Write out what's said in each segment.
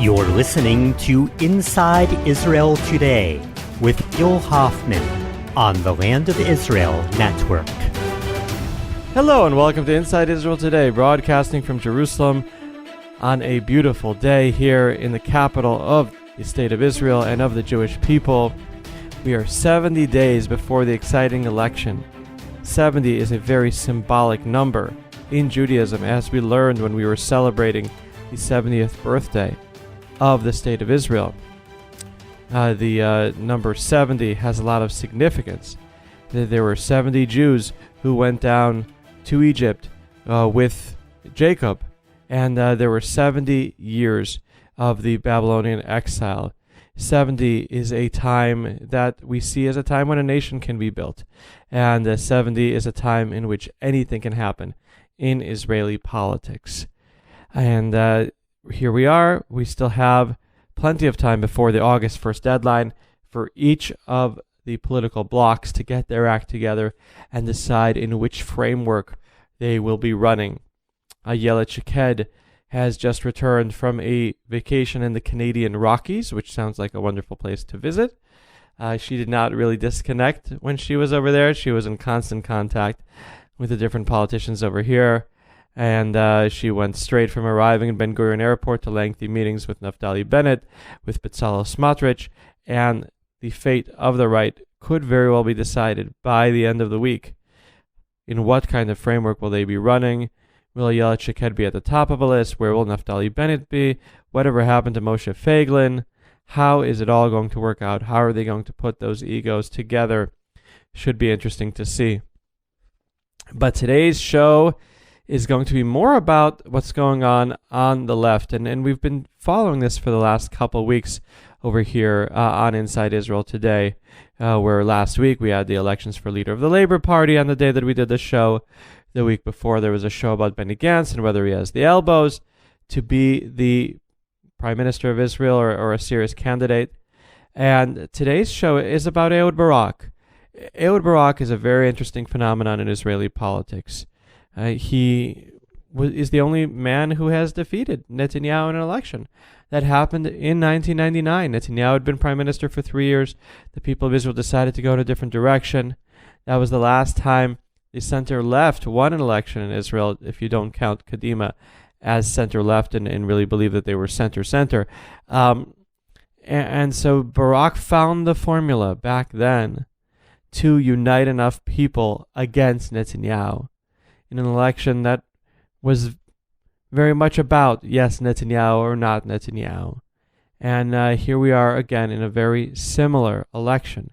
You're listening to Inside Israel Today with Gil Hoffman on the Land of Israel Network. Hello and welcome to Inside Israel Today, broadcasting from Jerusalem on a beautiful day here in the capital of the State of Israel and of the Jewish people. We are 70 days before the exciting election. 70 is a very symbolic number in Judaism, as we learned when we were celebrating the 70th birthday of the State of Israel. The number 70 has a lot of significance. There were 70 Jews who went down to Egypt with Jacob, and there were 70 years of the Babylonian exile. 70 is a time that we see as a time when a nation can be built, and 70 is a time in which anything can happen in Israeli politics. And here we are. We still have plenty of time before the August 1st deadline for each of the political blocs to get their act together and decide in which framework they will be running. Ayelet Shaked has just returned from a vacation in the Canadian Rockies, which sounds like a wonderful place to visit. She did not really disconnect when she was over there. She was in constant contact with the different politicians over here, and she went straight from arriving in Ben Gurion Airport to lengthy meetings with Naftali Bennett, with Bezalel Smotrich, and the fate of the right could very well be decided by the end of the week. In what kind of framework will they be running? Will Ayelet Shaked be at the top of a list? Where will Naftali Bennett be? Whatever happened to Moshe Feiglin? How is it all going to work out? How are they going to put those egos together? Should be interesting to see. But today's show is going to be more about what's going on the left. And we've been following this for the last couple weeks over here on Inside Israel Today, where last week we had the elections for leader of the Labour Party on the day that we did the show. The week before there was a show about Benny Gantz and whether he has the elbows to be the Prime Minister of Israel or a serious candidate. And today's show is about Ehud Barak. Ehud Barak is a very interesting phenomenon in Israeli politics. He is the only man who has defeated Netanyahu in an election. That happened in 1999. Netanyahu had been prime minister for 3 years. The people of Israel decided to go in a different direction. That was the last time the center-left won an election in Israel, if you don't count Kadima as center-left and really believe that they were center-center. And so Barak found the formula back then to unite enough people against Netanyahu in an election that was very much about, yes, Netanyahu or not Netanyahu. And here we are again in a very similar election.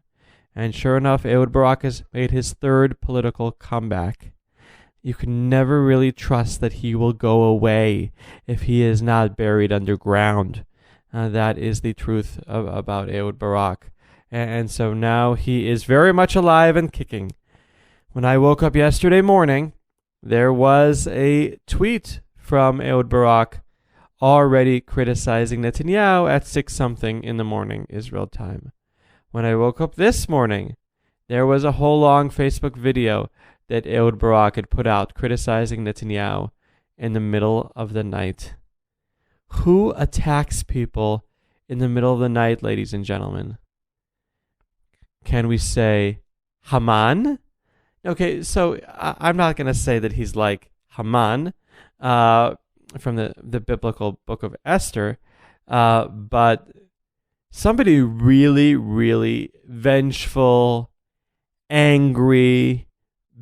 And sure enough, Ehud Barak has made his third political comeback. You can never really trust that he will go away if he is not buried underground. That is the truth about Ehud Barak. And so now he is very much alive and kicking. When I woke up yesterday morning, there was a tweet from Ehud Barak already criticizing Netanyahu at 6-something in the morning, Israel time. When I woke up this morning, there was a whole long Facebook video that Ehud Barak had put out criticizing Netanyahu in the middle of the night. Who attacks people in the middle of the night, ladies and gentlemen? Can we say Haman? Okay, so I'm not going to say that he's like Haman from the biblical book of Esther, but somebody really, really vengeful, angry,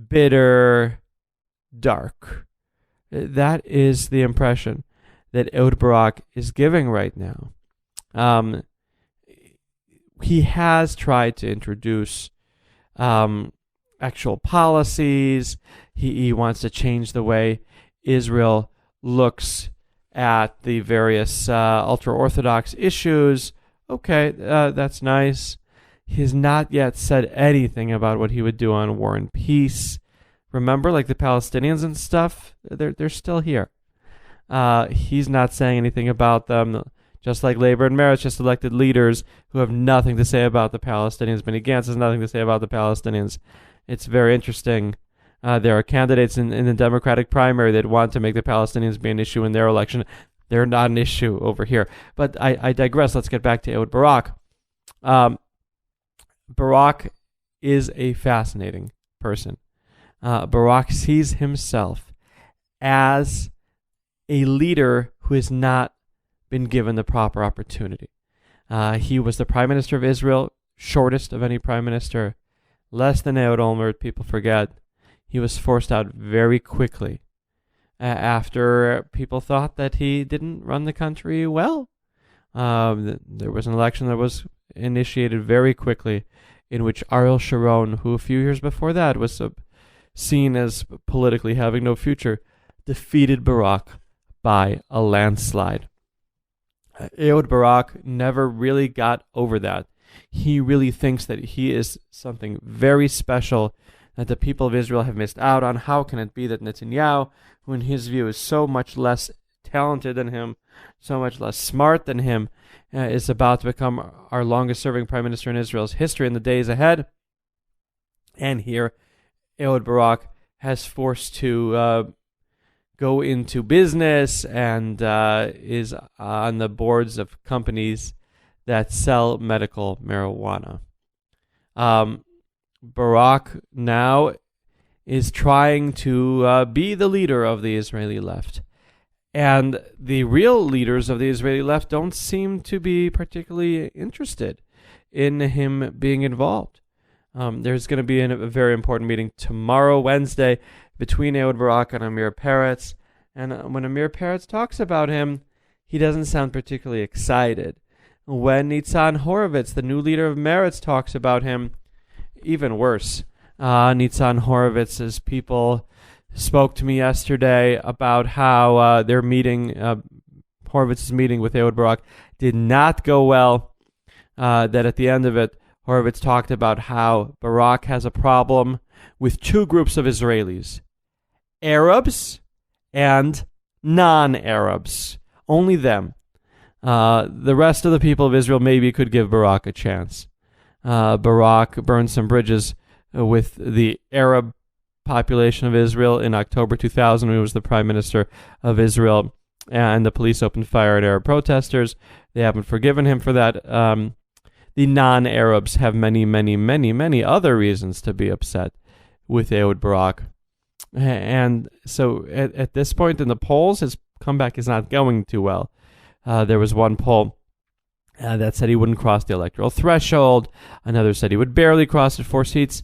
bitter, dark. That is the impression that Ehud Barak is giving right now. He has tried to introduce actual policies. He wants to change the way Israel looks at the various ultra-Orthodox issues. Okay, that's nice. He has not yet said anything about what he would do on war and peace. Remember, like the Palestinians and stuff, they're still here. He's not saying anything about them. Just like Labor and Meretz just elected leaders who have nothing to say about the Palestinians. Benny Gantz has nothing to say about the Palestinians. It's very interesting. There are candidates in the Democratic primary that want to make the Palestinians be an issue in their election. They're not an issue over here. But I digress. Let's get back to Ehud Barak. Barak is a fascinating person. Barak sees himself as a leader who has not been given the proper opportunity. He was the Prime Minister of Israel, shortest of any Prime Minister, less than Ehud Olmert, people forget. He was forced out very quickly after people thought that he didn't run the country well. There was an election that was initiated very quickly in which Ariel Sharon, who a few years before that was seen as politically having no future, defeated Barak by a landslide. Ehud Barak never really got over that. He really thinks that he is something very special that the people of Israel have missed out on. How can it be that Netanyahu, who in his view is so much less talented than him, so much less smart than him, is about to become our longest-serving prime minister in Israel's history in the days ahead? And here, Ehud Barak has forced to go into business and is on the boards of companies that sell medical marijuana. Barak now is trying to be the leader of the Israeli left. And the real leaders of the Israeli left don't seem to be particularly interested in him being involved. There's going to be a very important meeting tomorrow, Wednesday, between Ehud Barak and Amir Peretz. And when Amir Peretz talks about him, he doesn't sound particularly excited. When Nitzan Horowitz, the new leader of Meretz, talks about him, even worse. Nitzan Horowitz's people spoke to me yesterday about how their meeting, Horowitz's meeting with Ehud Barak, did not go well. That at the end of it, Horowitz talked about how Barak has a problem with two groups of Israelis, Arabs and non-Arabs. Only them. The rest of the people of Israel maybe could give Barak a chance. Barak burned some bridges with the Arab population of Israel in October 2000 when he was the prime minister of Israel, and the police opened fire at Arab protesters. They haven't forgiven him for that. The non-Arabs have many other reasons to be upset with Ehud Barak. And so at this point in the polls, his comeback is not going too well. There was one poll that said he wouldn't cross the electoral threshold. Another said he would barely cross it, 4 seats.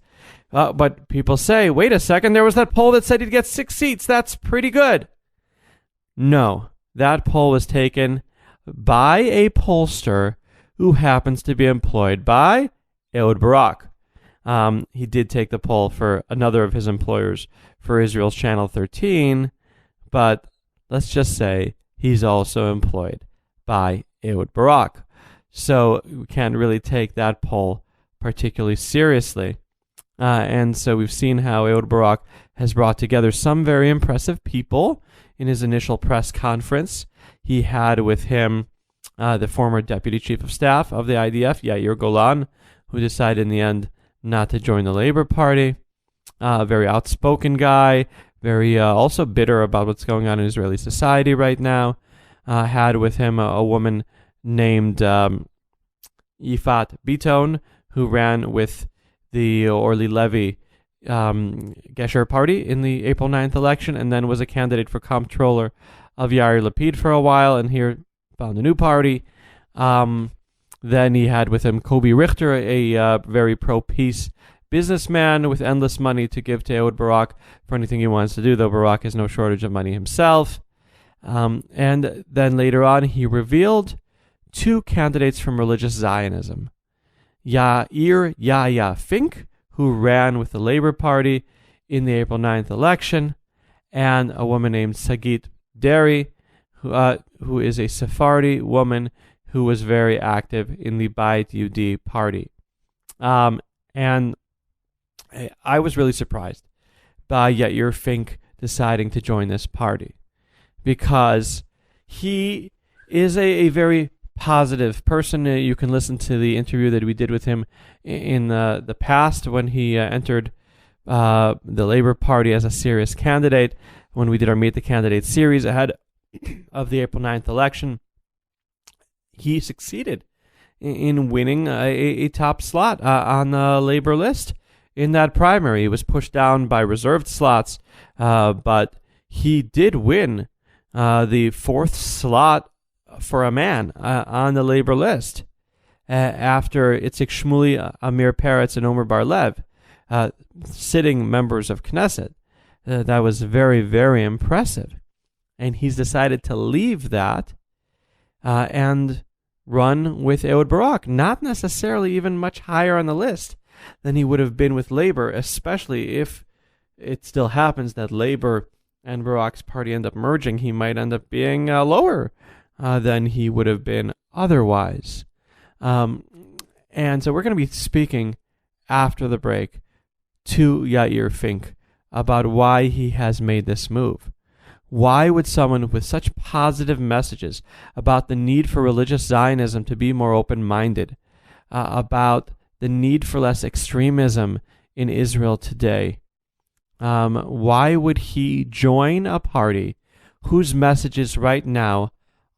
But people say, wait a second, there was that poll that said he'd get 6 seats. That's pretty good. No, that poll was taken by a pollster who happens to be employed by Ehud Barak. He did take the poll for another of his employers for Israel's Channel 13, but let's just say he's also employed by Ehud Barak. So we can't really take that poll particularly seriously. And so we've seen how Ehud Barak has brought together some very impressive people in his initial press conference. He had with him the former deputy chief of staff of the IDF, Yair Golan, who decided in the end not to join the Labor Party. A very outspoken guy, very also bitter about what's going on in Israeli society right now. Had with him a woman named Yifat Biton, who ran with the Orly Levy Gesher party in the April 9th election, and then was a candidate for comptroller of Yair Lapid for a while, and here found a new party. Then he had with him Kobi Richter, a very pro-peace businessman with endless money to give to Ehud Barak for anything he wants to do, though Barak has no shortage of money himself. And then later on, he revealed 2 candidates from religious Zionism. Yair Fink, who ran with the Labor Party in the April 9th election, and a woman named Sagit Deri, who is a Sephardi woman who was very active in the Bayit Yehudi party. And I was really surprised by Yair Fink deciding to join this party, because he is a very positive person. You can listen to the interview that we did with him in the past when he entered the Labor Party as a serious candidate, when we did our Meet the Candidate series. It had of the April 9th election, he succeeded in winning a top slot on the Labor list in that primary. He was pushed down by reserved slots, but he did win the fourth slot for a man on the Labor list after Itzik Shmuli, Amir Peretz, and Omer Bar-Lev, sitting members of Knesset. That was very, very impressive. And he's decided to leave that and run with Ehud Barak, not necessarily even much higher on the list than he would have been with Labor, especially if it still happens that Labor and Barak's party end up merging. He might end up being lower than he would have been otherwise. And so we're going to be speaking after the break to Yair Fink about why he has made this move. Why would someone with such positive messages about the need for religious Zionism to be more open-minded, about the need for less extremism in Israel today, why would he join a party whose messages right now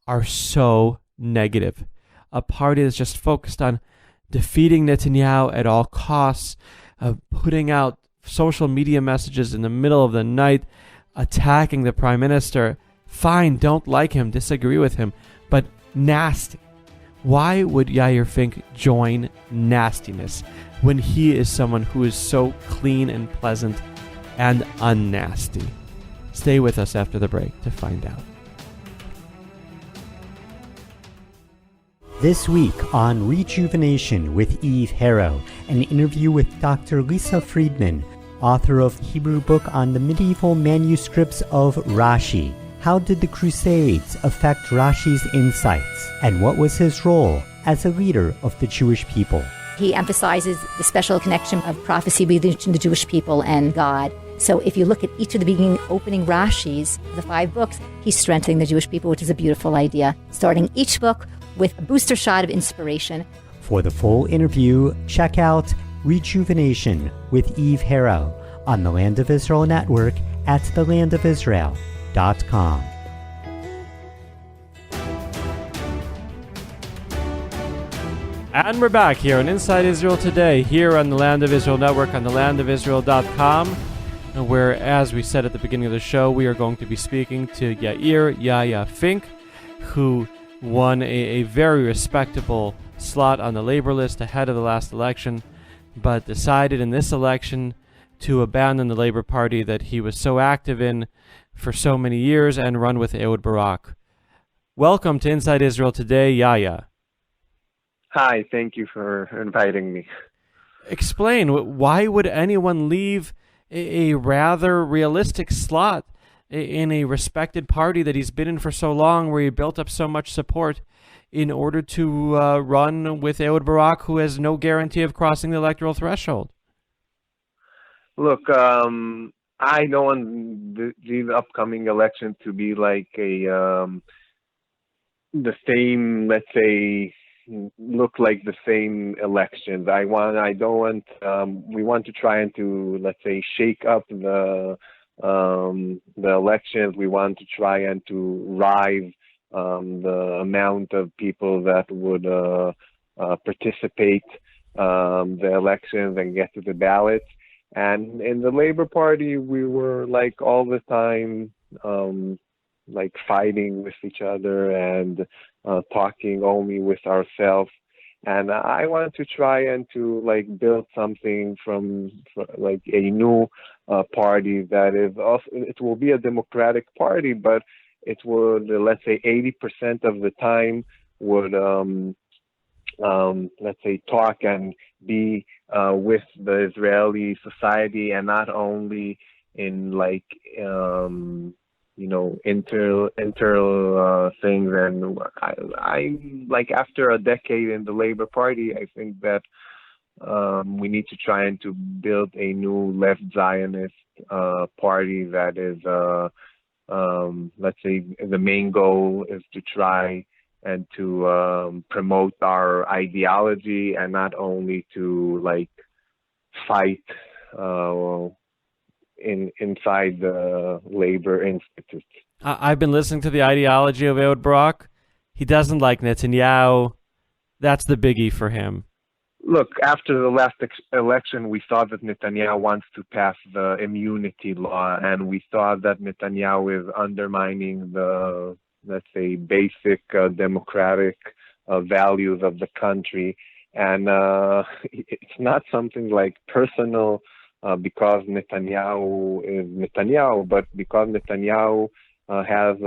are so negative? A party that's just focused on defeating Netanyahu at all costs, putting out social media messages in the middle of the night, attacking the Prime Minister. Fine, don't like him, disagree with him, but nasty. Why would Yair Fink join nastiness when he is someone who is so clean and pleasant and unnasty? Stay with us after the break to find out. This week on Rejuvenation with Eve Harrow, an interview with Dr. Lisa Friedman, author of the Hebrew book on the medieval manuscripts of Rashi. How did the Crusades affect Rashi's insights, and what was his role as a leader of the Jewish people? He emphasizes the special connection of prophecy between the Jewish people and God. So if you look at each of the beginning opening Rashis, the 5 books, he's strengthening the Jewish people, which is a beautiful idea. Starting each book with a booster shot of inspiration. For the full interview, check out Rejuvenation with Eve Harrow on the Land of Israel Network at thelandofisrael.com. And we're back here on Inside Israel Today, here on the Land of Israel Network on thelandofisrael.com, where, as we said at the beginning of the show, we are going to be speaking to Yair Fink, who won a very respectable slot on the Labor list ahead of the last election, but decided in this election to abandon the Labor Party that he was so active in for so many years and run with Ehud Barak. Welcome to Inside Israel Today, Yair. Hi, thank you for inviting me. Explain, why would anyone leave a rather realistic slot in a respected party that he's been in for so long, where he built up so much support, in order to run with Ehud Barak, who has no guarantee of crossing the electoral threshold? Look, I don't want the upcoming election to be like the same, let's say, look like the same elections. We want to try and to, let's say, shake up the elections. We want to try and to rise the amount of people that would participate the elections and get to the ballots. And in the Labor Party, we were like all the time like fighting with each other and talking only with ourselves. And I wanted to try and to like build something from like a new party that is also, it will be a democratic party, but it would, let's say, 80% of the time would, let's say, talk and be with the Israeli society, and not only in like, internal things. And I like, after a decade in the Labor Party, I think that we need to try and to build a new left Zionist party that is, let's say, the main goal is to try and to promote our ideology, and not only to like fight inside the labor institute. I've been listening to the ideology of Ehud Barak. He doesn't like Netanyahu. That's the biggie for him. Look, after the last election, we saw that Netanyahu wants to pass the immunity law, and we saw that Netanyahu is undermining the, let's say, basic democratic values of the country. And it's not something like personal because Netanyahu is Netanyahu, but because Netanyahu has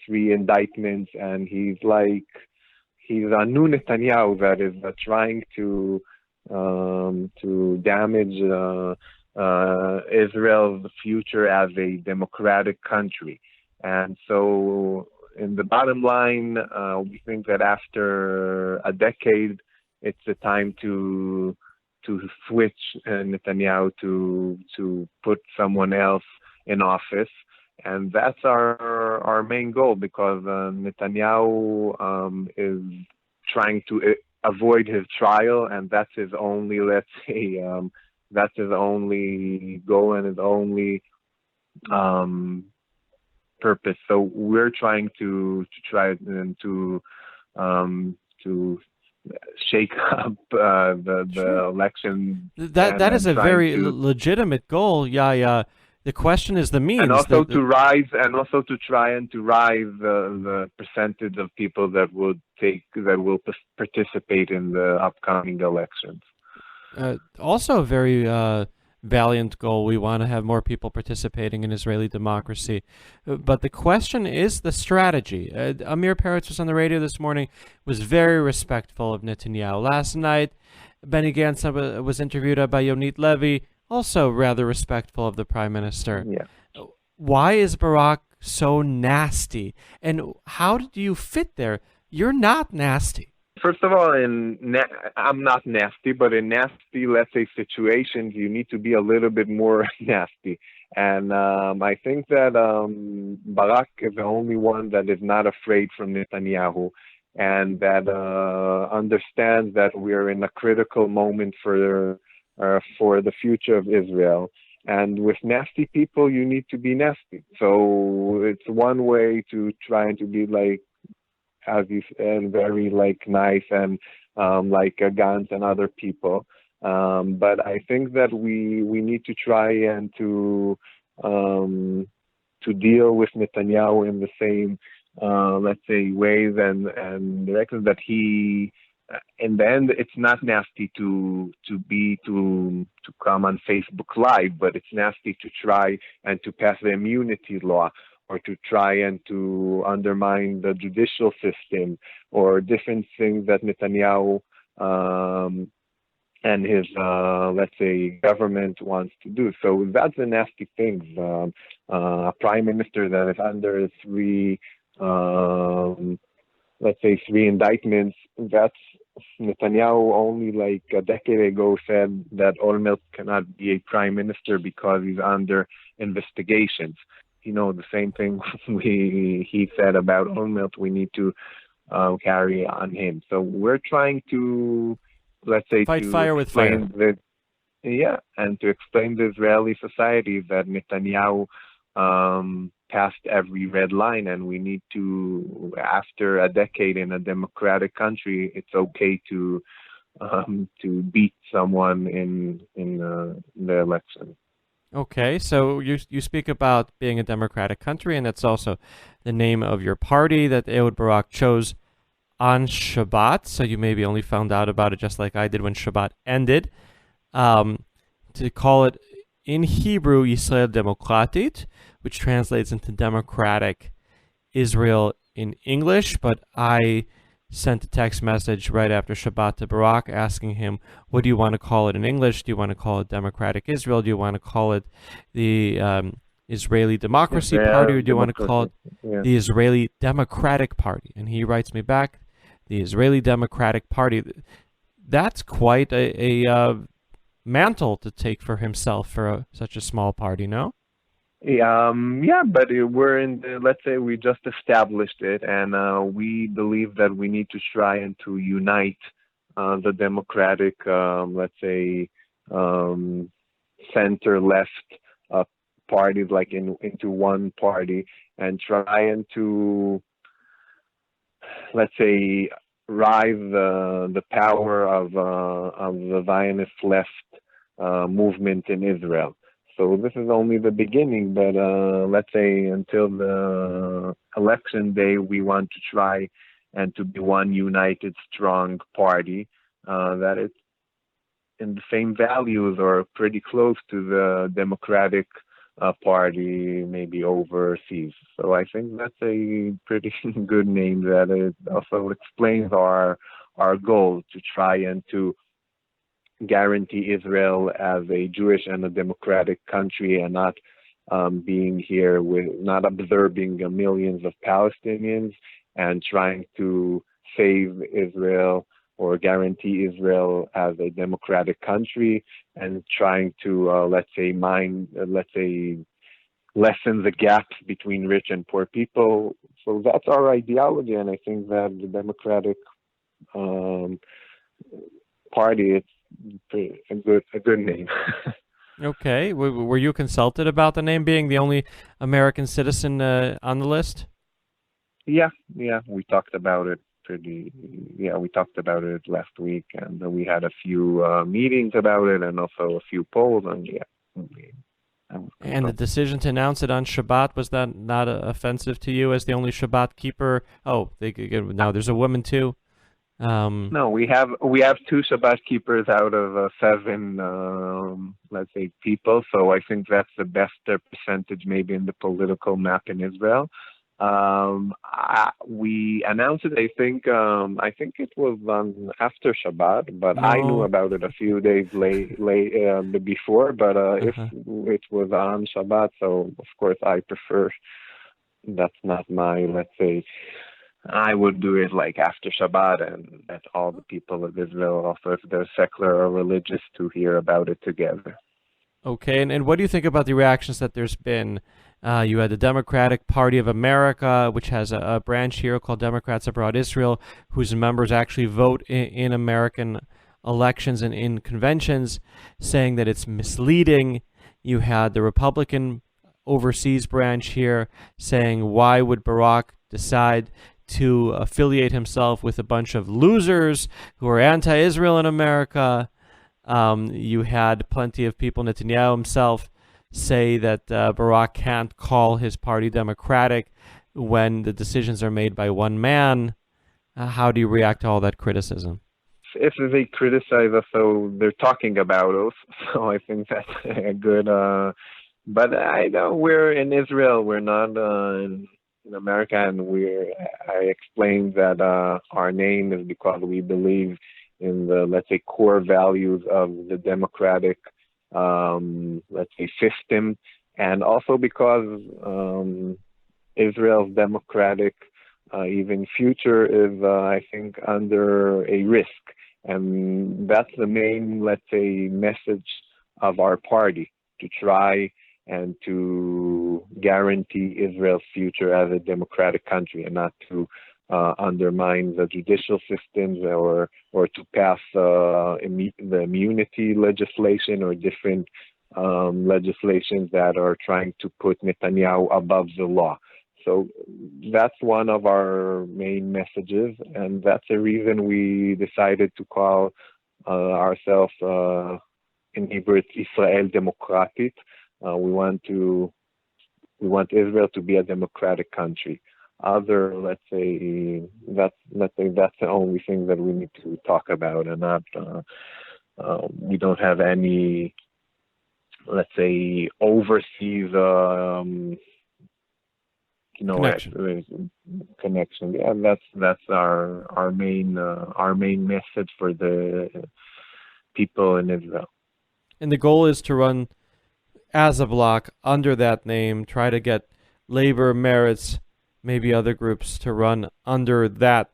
3 indictments, and he's a new Netanyahu that is trying to damage Israel's future as a democratic country. And so, in the bottom line, we think that after a decade, it's a time to switch Netanyahu to put someone else in office. And that's our main goal, because Netanyahu is trying to avoid his trial, and that's his only, let's say, that's his only goal and his only purpose. So we're trying to try to shake up the election. That is a very legitimate goal. Yeah. The question is the means, and also to rise the percentage of people that will participate in the upcoming elections. Also, a very valiant goal. We want to have more people participating in Israeli democracy, but the question is the strategy. Amir Peretz was on the radio this morning. Was very respectful of Netanyahu. Last night, Benny Gantz was interviewed by Yonit Levy. Also rather respectful of the Prime Minister. Yeah. Why is Barak so nasty? And how did you fit there? You're not nasty. First of all, I'm not nasty, but in nasty, let's say, situations, you need to be a little bit more nasty. And I think that Barak is the only one that is not afraid from Netanyahu, and that understands that we're in a critical moment for the future of Israel. And with nasty people, you need to be nasty. So it's one way to try to be like, as you said, very nice and like Gantz and other people. But I think that we need to try and to deal with Netanyahu in the same, let's say, ways and directions that he. In the end, it's not nasty to come on Facebook Live, but it's nasty to try and to pass the immunity law, or to try and to undermine the judicial system, or different things that Netanyahu and his, let's say, government wants to do. So that's the nasty things. A prime minister that is under 3, let's say, 3 indictments, that's Netanyahu only like a decade ago said that Olmert cannot be a prime minister because he's under investigations. The same thing he said about Olmert, we need to carry on him. So we're trying to, let's say, fight fire with fire. And to explain to Israeli society that Netanyahu passed every red line, and we need to, after a decade in a democratic country, it's okay to beat someone in the election. Okay, so you speak about being a democratic country, and that's also the name of your party that Ehud Barak chose on Shabbat. So you maybe only found out about it just like I did when Shabbat ended. To call it in Hebrew, Yisrael Demokratit, which translates into Democratic Israel in English, but I sent a text message right after Shabbat to Barak asking him, what do you want to call it in English? Do you want to call it Democratic Israel? Do you want to call it the Israeli Democracy Party, or do you want to call it the Israeli Democratic Party? And he writes me back, the Israeli Democratic Party. That's quite a mantle to take for himself for such a small party, no? But we're in, let's say, we just established it, and we believe that we need to try and to unite the democratic, let's say, center-left parties into one party, and trying to, let's say, rise the power of the Zionist left movement in Israel. So this is only the beginning, but let's say until the election day, we want to try and to be one united, strong party that is in the same values or pretty close to the Democratic party, maybe overseas. So I think that's a pretty good name that it also explains our goal to try and to guarantee Israel as a Jewish and a democratic country, and not being here not observing millions of Palestinians, and trying to save Israel or guarantee Israel as a democratic country, and trying to lessen the gaps between rich and poor people. So that's our ideology, and I think that the Democratic Party, it's a good name. Okay. Were you consulted about the name, being the only American citizen on the list? Yeah, we talked about it last week, and we had a few meetings about it, and also a few polls, and And the decision to announce it on Shabbat, was that not offensive to you as the only Shabbat keeper? Oh, now there's a woman too. No, we have 2 Shabbat keepers out of 7, let's say, people. So I think that's the best percentage maybe in the political map in Israel. We announced it. I think it was after Shabbat, but No. I knew about it a few days before. But if it was on Shabbat, so of course I prefer. That's not my, let's say. I would do it like after Shabbat, and let all the people of Israel, also if they're secular or religious, to hear about it together. Okay, and what do you think about the reactions that there's been? You had the Democratic Party of America, which has a branch here called Democrats Abroad Israel, whose members actually vote in American elections and in conventions, saying that it's misleading. You had the Republican overseas branch here saying, why would Barak decide to affiliate himself with a bunch of losers who are anti-Israel in America? You had plenty of people, Netanyahu himself, say that Barak can't call his party democratic when the decisions are made by one man. How do you react to all that criticism? If they criticize us, so they're talking about us, so I think that's a good... but I know we're in Israel, we're not in America, and I explained that our name is because we believe in the, let's say, core values of the democratic, let's say, system, and also because Israel's democratic even future is, I think, under a risk, and that's the main, let's say, message of our party, to try and to guarantee Israel's future as a democratic country, and not to undermine the judicial systems or to pass the immunity legislation or different legislations that are trying to put Netanyahu above the law. So that's one of our main messages, and that's the reason we decided to call ourselves, in Hebrew, it's Israel Demokratit. We want Israel to be a democratic country. Let's say that's the only thing that we need to talk about, and not we don't have any, let's say, overseas connection. Yeah, that's our main message for the people in Israel. And the goal is to run as a bloc under that name, try to get Labor, Meretz, maybe other groups to run under that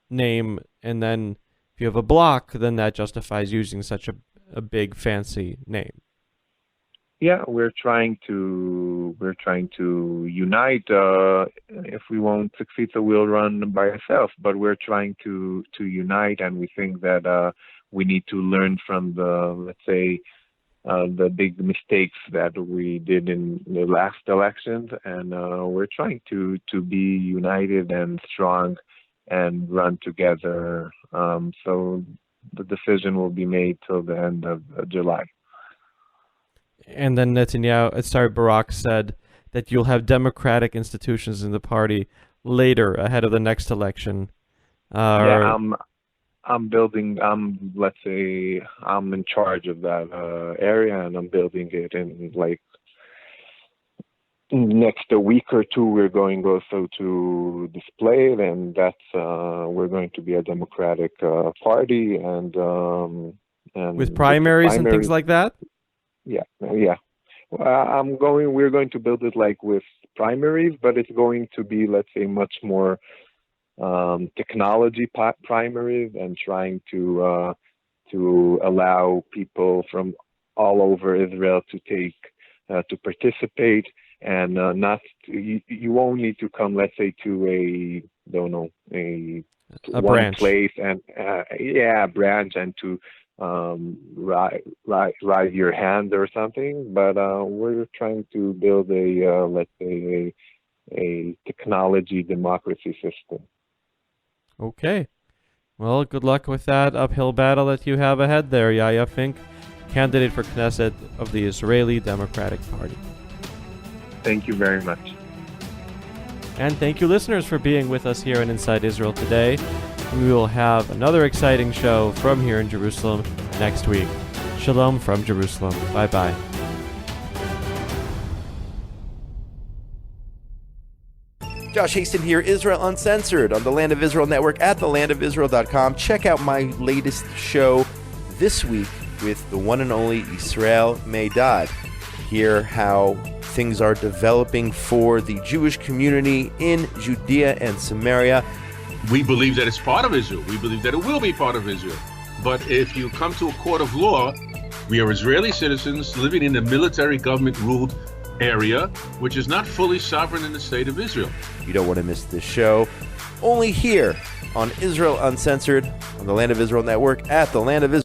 name, and then if you have a bloc, then that justifies using such a big fancy name. Yeah, we're trying to unite. If we won't succeed, so we'll run by ourselves. But we're trying to unite, and we think that we need to learn from the, let's say, the big mistakes that we did in the last elections, and we're trying to be united and strong and run together. So the decision will be made till the end of July. And then Barak said that you'll have democratic institutions in the party later, ahead of the next election. I'm building. Let's say I'm in charge of that area, and I'm building it in like next a week or two. We're going also to display it, and that's we're going to be a democratic party, and with primaries and things like that. Yeah. We're going to build it like with primaries, but it's going to be, let's say, much more technology primaries, and trying to allow people from all over Israel to participate, and you won't need to come, let's say, to a one branch. place, and a branch, and to raise your hand or something. But we're trying to build let's say a technology democracy system. Okay. Well, good luck with that uphill battle that you have ahead there, Yair Fink, candidate for Knesset of the Israeli Democratic Party. Thank you very much. And thank you, listeners, for being with us here on Inside Israel today. We will have another exciting show from here in Jerusalem next week. Shalom from Jerusalem. Bye-bye. Josh Haston here, Israel Uncensored, on the Land of Israel Network at thelandofisrael.com. Check out my latest show this week with the one and only Israel Meidad. Hear how things are developing for the Jewish community in Judea and Samaria. We believe that it's part of Israel. We believe that it will be part of Israel. But if you come to a court of law, we are Israeli citizens living in a military government-ruled area, which is not fully sovereign in the state of Israel. You don't want to miss this show. Only here on Israel Uncensored, on the Land of Israel Network at the Land of Israel.